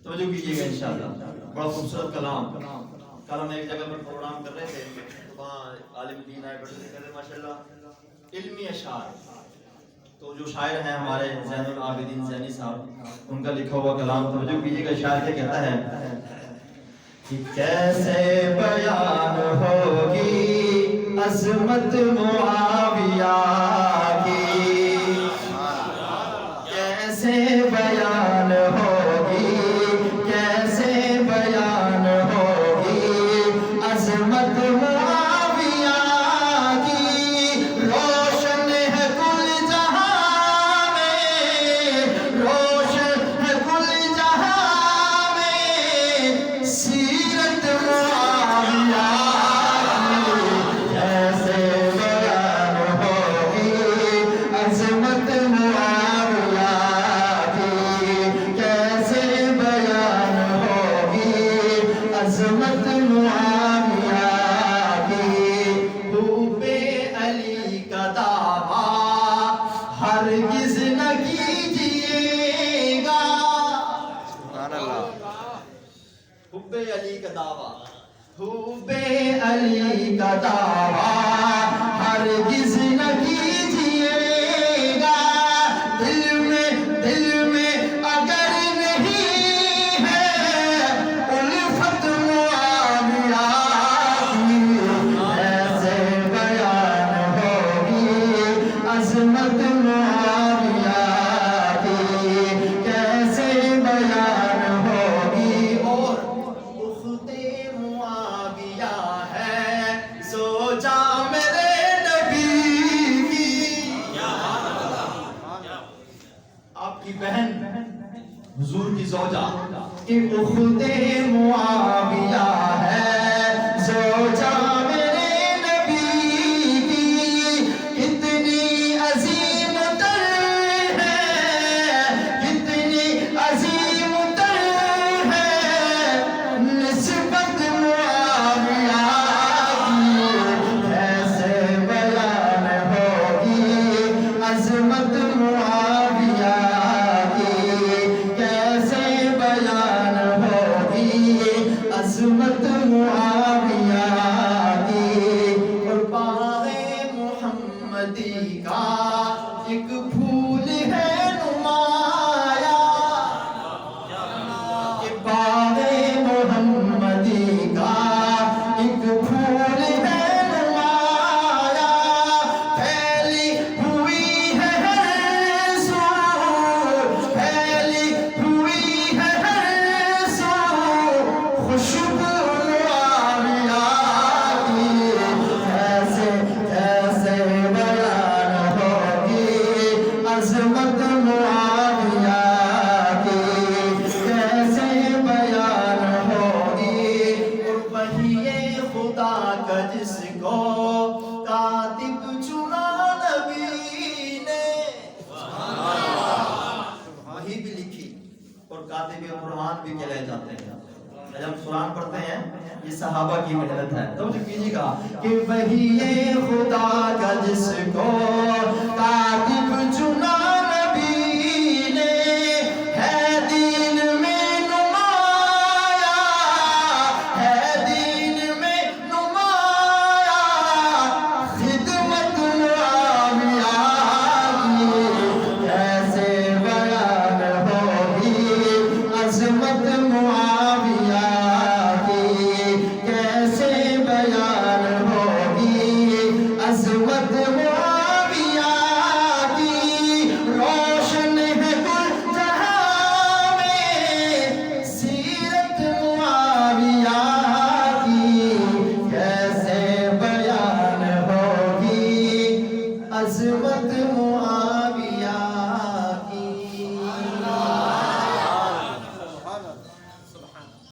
توجہ کیجیے گا انشاءاللہ. بڑا خوبصورت کلام. کل ہم ایک جگہ پر پروگرام کر رہے تھے، وہاں عالم دین آئے بڑے کر رہے ماشاءاللہ علمی اشعار. تو جو شاعر ہیں ہمارے زین العابدین زینی صاحب، ان کا لکھا ہوا کلام توجہ کیجیے گا. شاعر کیا کہتا ہے کہ کیسے بیان ہوگی عظمت معاویہ کی، کیسے بیان ہوگی، کیسے بیان ہوگی عظمت معاویہ کی. روشن ہے کل جہاں میں، روشن ہے کل جہاں میں سیرت معاویہ کی. کیسے بیان ہوگی عظمت معاویہ کی، کیسے بیان ہوگی عظمت معاویہ کی. حب علی کا دعویٰ ہرگز نہ کیجیے گا. سبحان اللہ. حب علی کا دعویٰ، حب علی کا دعویٰ ہرگز نہ کیجیے گا. دل میں اگر نہیں ہے الفت معاویہ کی، ایسے بیان ہوگی عظمت معاویہ کی، کیسے بیان ہوگی. اور اخت معاویہ ہے زوجہ میرے نبی کی. آپ کی بہن حضور کی زوجہ کہ اخت معاویہ ہے زوجہ میرے نبی کی. کتنی عظیم تر ہے، کتنی عظیم تر ہے نسبت معاویہ کی. کیسے بیان ہوگی عظمت معاویہ کی، کیسے بیان ہوگی عظمت معاویہ کی. اور باغ محمدی کا ایک پھول ہے نمایاں، کہ باغ محمدی کا ایک پھول ہے نمایاں. پھیلی ہوئی ہے ہر سو، پھیلی ہوئی ہے ہر سو خوشبو معاویہ کی. کیسے کیسے بیان ہوگی عظمت معاویہ کی، کیسے بیان ہوگی. اور وہی خدا کا جس کو کاتب چنا نبی نے، وہی بھی لکھی اور کاتب قرآن بھی کہلائے جاتے ہیں. جب ہم قرآن پڑھتے ہیں یہ صحابہ کی محنت ہے. توجہ کیجیے گا کہ وہی خدا